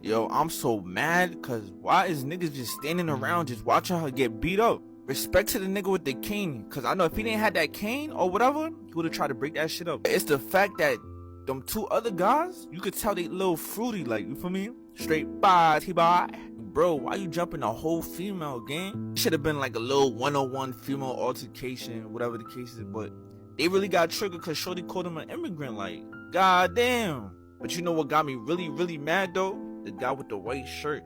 Yo, I'm so mad cause why is niggas just standing around just watching her get beat up? Respect to the nigga with the cane, cause I know if he didn't have that cane or whatever, he would've tried to break that shit up. It's the fact that them two other guys, you could tell they little fruity, like, you feel me? Straight bye, T-bye. Bro, why you jumping a whole female gang? Should have been like a little 101 female altercation, whatever the case is, but they really got triggered cause Shorty called him an immigrant, like, goddamn. But you know what got me really mad though? The guy with the white shirt.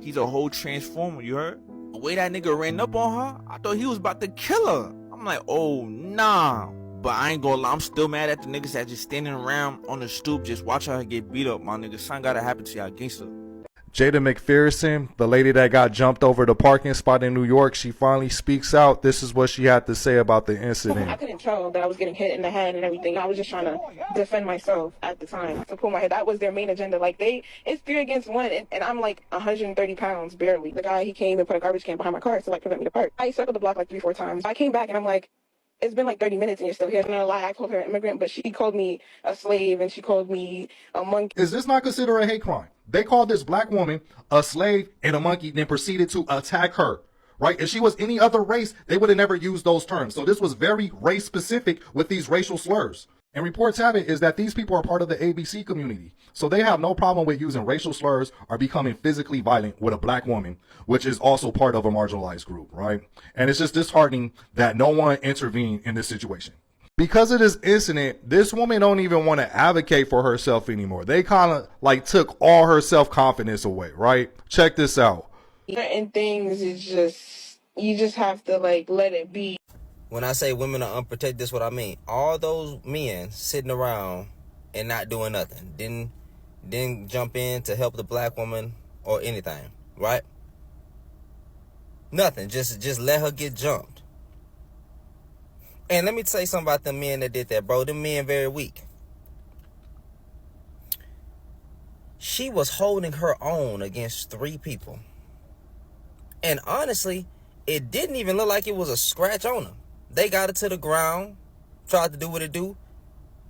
He's a whole transformer, you heard? The way that nigga ran up on her, I thought he was about to kill her. I'm like, oh nah. But I ain't gonna lie, I'm still mad at the niggas that just standing around on the stoop just watching her get beat up, my nigga. Something gotta happen to y'all gangster. Jada McPherson, the lady that got jumped over the parking spot in New York, she finally speaks out. This is what she had to say about the incident. I couldn't tell that I was getting hit in the head and everything. I was just trying to defend myself at the time, to pull my head. That was their main agenda. Like, it's 3 against 1, and I'm like 130 pounds, barely. The guy, he came and put a garbage can behind my car to, like, prevent me to park. I circled the block like 3-4 times. I came back and I'm like, it's been like 30 minutes and you're still here. No lie, I called her an immigrant, but she called me a slave and she called me a monkey. Is this not considered a hate crime? They called this black woman a slave and a monkey, then proceeded to attack her, right? If she was any other race, they would have never used those terms. So this was very race specific with these racial slurs. And reports have it is that these people are part of the ABC community. So they have no problem with using racial slurs or becoming physically violent with a black woman, which is also part of a marginalized group, right? And it's just disheartening that no one intervened in this situation. Because of this incident, this woman don't even want to advocate for herself anymore. They kind of like took all her self-confidence away, right? Check this out. Certain things is just, you just have to like let it be. When I say women are unprotected, that's what I mean. All those men sitting around and not doing nothing. Didn't jump in to help the black woman or anything, right? Nothing. Just let her get jumped. And let me tell you something about the men that did that, bro. Them men very weak. She was holding her own against 3 people. And honestly, it didn't even look like it was a scratch on her. They got it to the ground, tried to do what it do.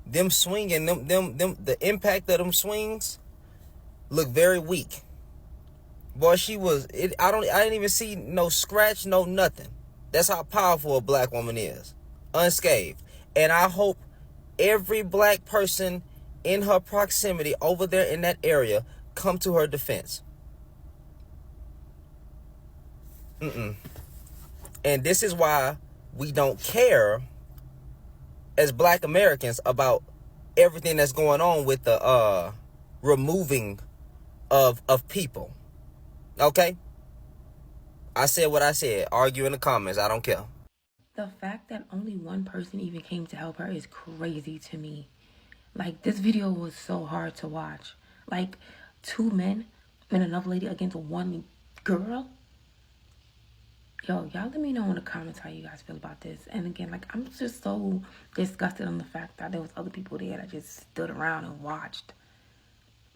Them swinging, the impact of them swings looked very weak. Boy, I didn't even see no scratch, no nothing. That's how powerful a black woman is. Unscathed. And I hope every black person in her proximity over there in that area come to her defense. And this is why we don't care as black Americans about everything that's going on with the removing of people. Okay? I said what I said. Argue in the comments. I don't care. The fact that only one person even came to help her is crazy to me. Like, this video was so hard to watch. Like, 2 men and another lady against 1 girl. Yo, y'all let me know in the comments how you guys feel about this. And again, like, I'm just so disgusted on the fact that there was other people there that just stood around and watched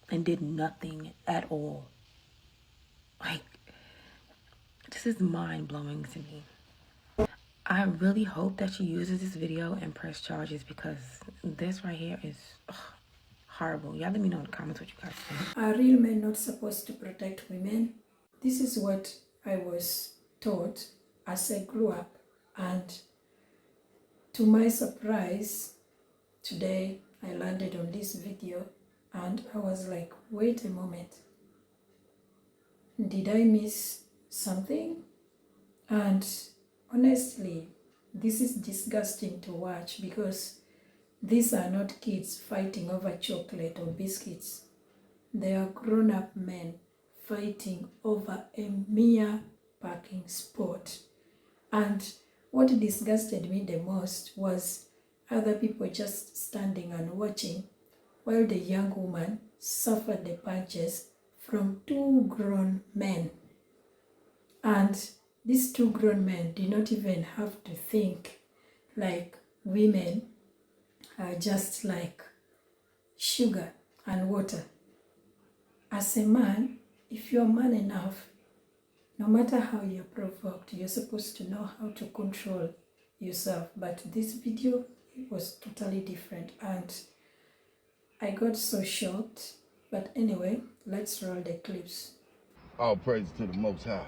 and did nothing at all. Like, this is mind-blowing to me. I really hope that she uses this video and press charges, because this right here is horrible. Y'all let me know in the comments what you guys think. Are real men not supposed to protect women? This is what I was taught as I grew up, and to my surprise, today I landed on this video and I was like, wait a moment, did I miss something? And honestly, this is disgusting to watch, because these are not kids fighting over chocolate or biscuits. They are grown-up men fighting over a mere parking spot. And what disgusted me the most was other people just standing and watching while the young woman suffered the punches from 2 grown men. And these 2 grown men did not even have to think like women are just like sugar and water. As a man, if you're man enough, no matter how you're provoked, you're supposed to know how to control yourself. But this video, it was totally different and I got so shocked. But anyway, like Let's roll the clips. All praise to the Most High.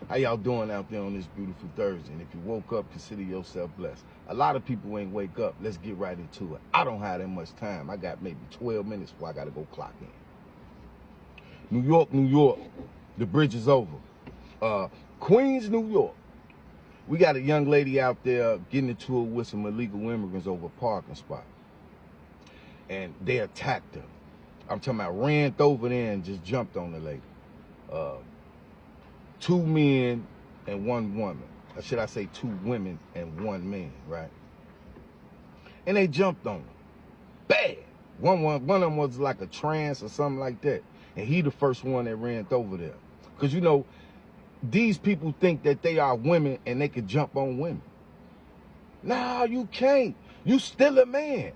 How y'all doing out there on this beautiful Thursday? And if you woke up, consider yourself blessed. A lot of people ain't wake up. Let's get right into it. I don't have that much time. I got maybe 12 minutes before I got to go clock in. New York, New York. The bridge is over. Queens, New York. We got a young lady out there getting into it with some illegal immigrants over a parking spot. And they attacked her. I'm talking about ran over there and just jumped on the lady. 2 men and 1 woman. Or should I say 2 women and 1 man, right? And they jumped on her. Bad. One of them was like a trans or something like that. And he the first one that ran over there. Because, you know, these people think that they are women and they can jump on women. No, you can't. You still a man.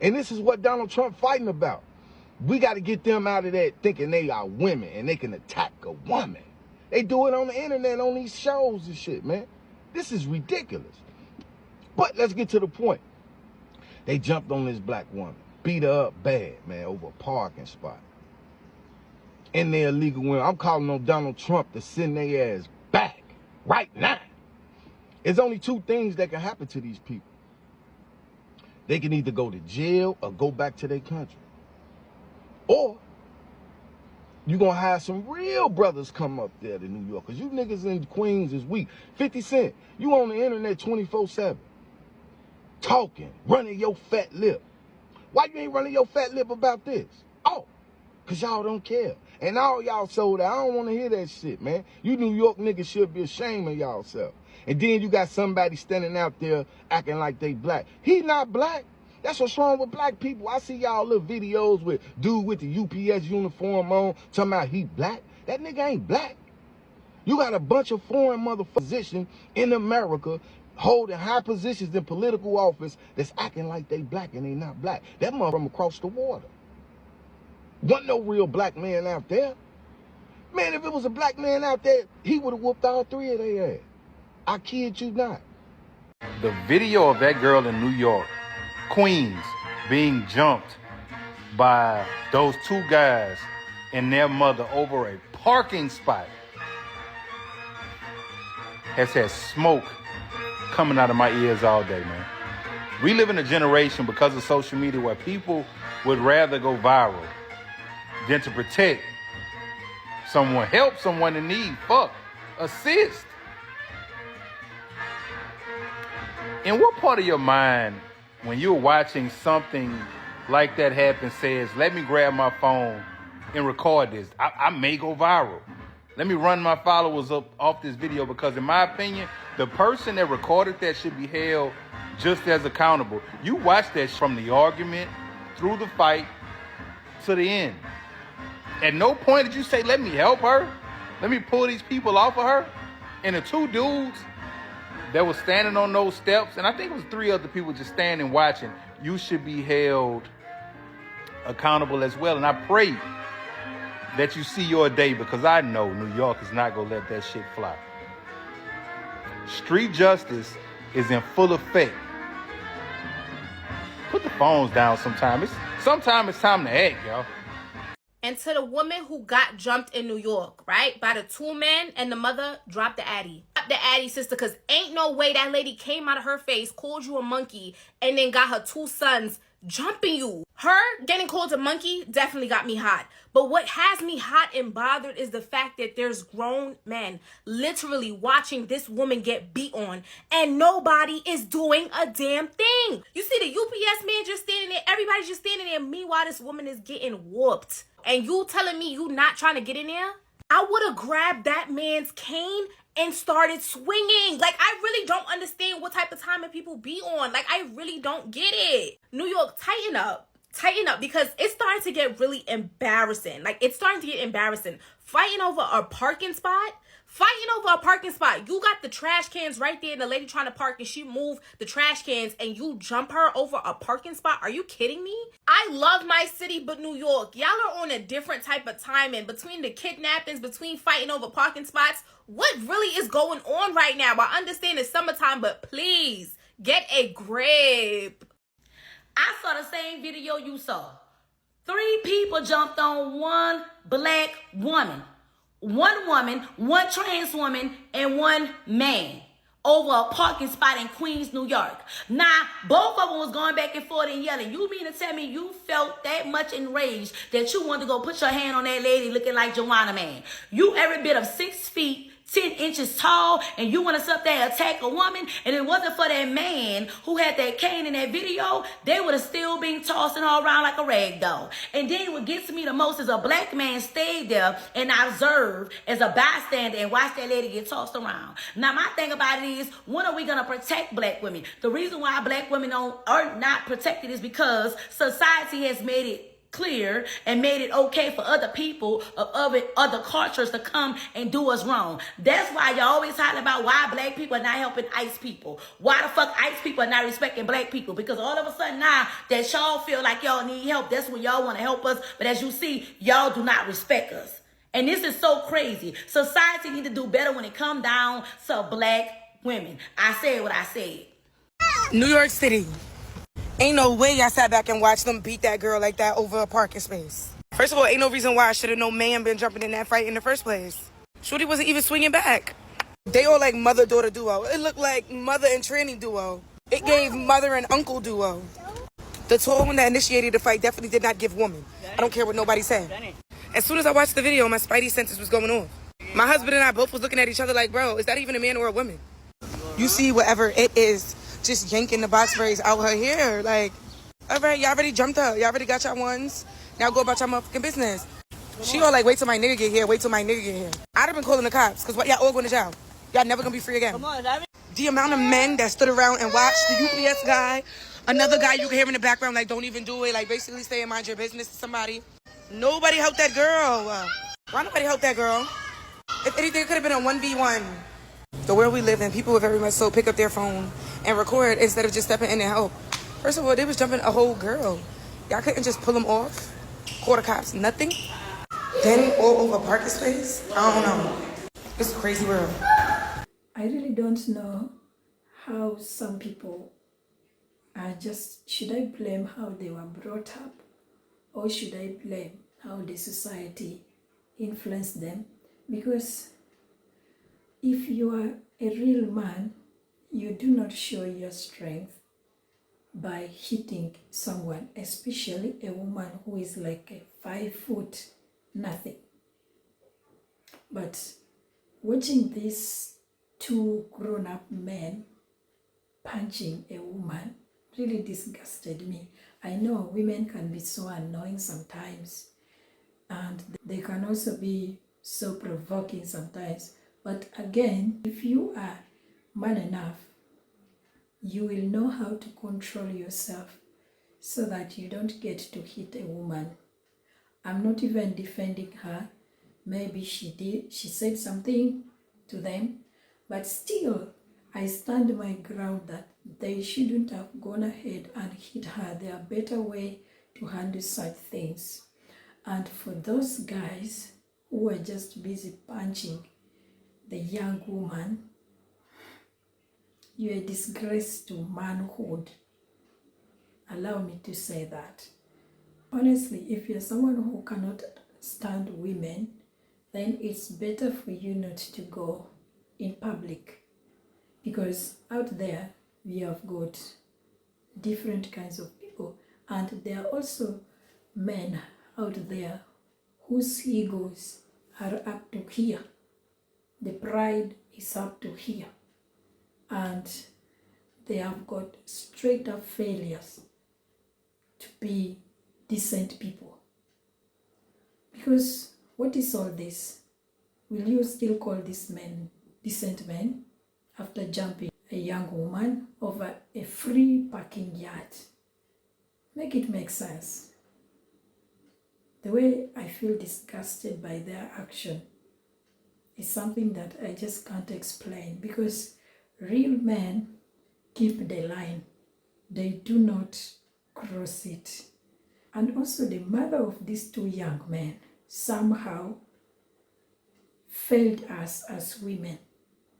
And this is what Donald Trump fighting about. We got to get them out of that thinking they are women and they can attack a woman. They do it on the internet, on these shows and shit, man. This is ridiculous. But let's get to the point. They jumped on this black woman, beat her up bad, man, over a parking spot. And they're illegal women. I'm calling on Donald Trump to send their ass back right now. There's only 2 things that can happen to these people. They can either go to jail or go back to their country. Or you're going to have some real brothers come up there to New York. Because you niggas in Queens is weak. 50 Cent, you on the internet 24/7. Talking, running your fat lip. Why you ain't running your fat lip about this? Oh, because y'all don't care. And all y'all sold out. I don't want to hear that shit, man. You New York niggas should be ashamed of y'all self. And then you got somebody standing out there acting like they black. He not black. That's what's wrong with black people. I see y'all little videos with dude with the UPS uniform on talking about he black. That nigga ain't black. You got a bunch of foreign motherfuckers in America holding high positions in political office that's acting like they black and they not black. That mother from across the water. Wasn't no real black man out there. Man, if it was a black man out there, he would have whooped all 3 of their ass. I kid you not. The video of that girl in New York, Queens, being jumped by those 2 guys and their mother over a parking spot has had smoke coming out of my ears all day, man. We live in a generation because of social media where people would rather go viral than to protect someone, help someone in need, assist. In what part of your mind, when you're watching something like that happen, says, let me grab my phone and record this? I may go viral. Let me run my followers up off this video, because in my opinion, the person that recorded that should be held just as accountable. You watch that from the argument through the fight to the end. At no point did you say, let me help her. Let me pull these people off of her. And the 2 dudes that was standing on those steps, and I think it was 3 other people just standing watching, you should be held accountable as well. And I pray that you see your day, because I know New York is not going to let that shit fly. Street justice is in full effect. Put the phones down sometime. Sometimes it's time to act, y'all. And to the woman who got jumped in New York, right? By the 2 men and the mother, drop the addy. Drop the addy, sister, because ain't no way that lady came out of her face, called you a monkey, and then got her 2 sons jumping you. Her getting called a monkey definitely got me hot. But what has me hot and bothered is the fact that there's grown men literally watching this woman get beat on, and nobody is doing a damn thing. You see the UPS man just standing there, everybody's just standing there. Meanwhile, this woman is getting whooped. And you telling me you not trying to get in there? I would have grabbed that man's cane and started swinging. Like, I really don't understand what type of timing people be on. Like, I really don't get it. New York, tighten up. Tighten up, because it's starting to get really embarrassing. Like, it's starting to get embarrassing. Fighting over a parking spot? Fighting over a parking spot. You got the trash cans right there and the lady trying to park and she moved the trash cans and you jump her over a parking spot? Are you kidding me? I love my city, but New York, y'all are on a different type of timing. Between the kidnappings, between fighting over parking spots, what really is going on right now? I understand it's summertime, but please get a grip. I saw the same video you saw. 3 people jumped on one black woman. 1 woman, 1 trans woman, and 1 man over a parking spot in Queens, New York. Now, both of them was going back and forth and yelling. You mean to tell me you felt that much enraged that you wanted to go put your hand on that lady looking like Joanna Man? You every bit of 6 feet, 10 inches tall, and you want to sit there and attack a woman, and it wasn't for that man who had that cane in that video, they would have still been tossing her around like a rag doll. And then what gets me the most is a black man stayed there and observed as a bystander and watched that lady get tossed around. Now, my thing about it is, when are we going to protect black women? The reason why black women are not protected is because society has made it clear and made it okay for other people of other cultures to come and do us wrong. That's why y'all always talking about why black people are not helping ICE people. Why the fuck ICE people are not respecting black people? Because all of a sudden now that y'all feel like y'all need help, that's when y'all want to help us. But as you see, y'all do not respect us. And this is so crazy. Society need to do better when it come down to black women. I said what I said. New York City. Ain't no way I sat back and watched them beat that girl like that over a parking space. First of all, ain't no reason why should have no man been jumping in that fight in the first place. Shorty wasn't even swinging back. They all like mother-daughter duo. It looked like mother and tranny duo. It gave mother and uncle duo. The tall one that initiated the fight definitely did not give woman. I don't care what nobody said. As soon as I watched the video, my spidey senses was going on. My husband and I both was looking at each other like, bro, is that even a man or a woman? You see whatever it is, just yanking the box braids out her hair. Like, all right, y'all already jumped her. Y'all already got your ones. Now go about your motherfucking business. She all like, wait till my nigga get here. Wait till my nigga get here. I'd have been calling the cops because what, y'all all going to jail. Y'all never going to be free again. Come on, the amount of men that stood around and watched the UPS guy, another guy you can hear in the background like, don't even do it. Like, basically saying mind your business to somebody. Nobody helped that girl. Why nobody helped that girl? If anything, it could have been a 1v1. The world we live in, people would very much so pick up their phone and record instead of just stepping in and help. First of all, they was jumping a whole girl. Y'all couldn't just pull them off, call the cops, nothing. Then all over parking space. I don't know. It's a crazy world. I really don't know how some people are just, should I blame how they were brought up, or should I blame how the society influenced them? Because if you are a real man, you do not show your strength by hitting someone, especially a woman who is like a 5 foot nothing. But watching these 2 grown-up men punching a woman really disgusted me. I know women can be so annoying sometimes, and they can also be so provoking sometimes. But again, if you are man enough, you will know how to control yourself so that you don't get to hit a woman. I'm not even defending her. Maybe she said something to them, but still, I stand my ground that they shouldn't have gone ahead and hit her. There are better way to handle such things. And for those guys who were just busy punching the young woman, you're a disgrace to manhood. Allow me to say that. Honestly, if you're someone who cannot stand women, then it's better for you not to go in public. Because out there, we have got different kinds of people. And there are also men out there whose egos are up to here. The pride is up to here. And they have got straight up failures to be decent people. Because what is all this? Will you still call these men decent men after jumping a young woman over a free parking yard? Make it make sense. The way I feel disgusted by their action is something that I just can't explain, because real men keep the line. They do not cross it. And also the mother of these 2 young men somehow failed us as women,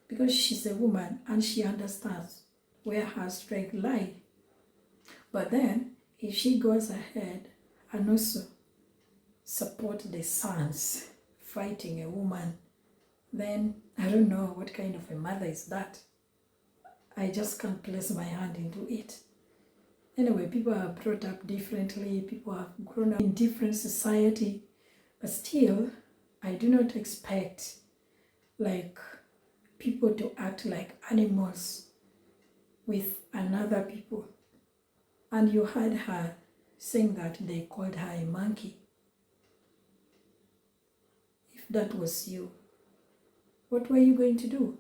because she's a woman and she understands where her strength lies. But then if she goes ahead and also support the sons fighting a woman, then I don't know what kind of a mother is that. I just can't place my hand into it. Anyway, people are brought up differently, people have grown up in different society, but still, I do not expect like people to act like animals with another people. And you heard her saying that they called her a monkey. If that was you, what were you going to do?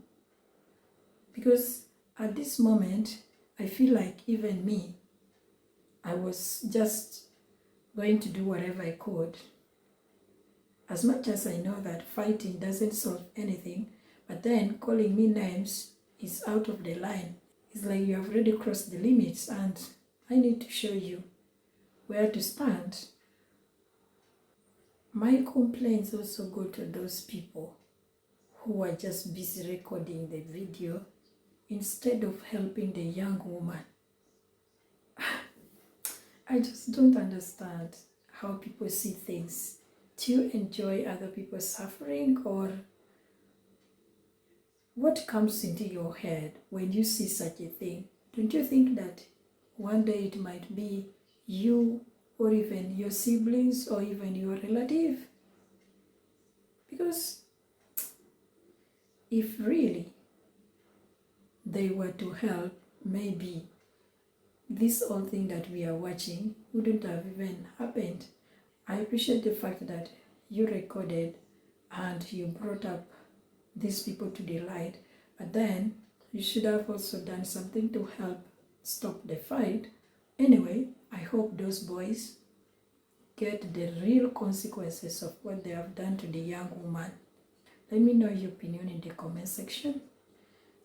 Because at this moment, I feel like even me, I was just going to do whatever I could. As much as I know that fighting doesn't solve anything, but then calling me names is out of the line. It's like you have already crossed the limits and I need to show you where to stand. My complaints also go to those people who are just busy recording the video instead of helping the young woman. I just don't understand how people see things. Do you enjoy other people suffering, or what comes into your head when you see such a thing? Don't you think that one day it might be you or even your siblings or even your relative? Because if really they were to help, maybe this whole thing that we are watching wouldn't have even happened. I appreciate the fact that you recorded and you brought up these people to the light, but then you should have also done something to help stop the fight. Anyway, I hope those boys get the real consequences of what they have done to the young woman. Let me know your opinion in the comment section.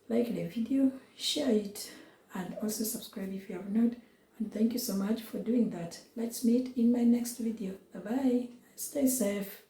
Like the video, share it, and also subscribe if you have not. And thank you so much for doing that. Let's meet in my next video. Bye bye. Stay safe.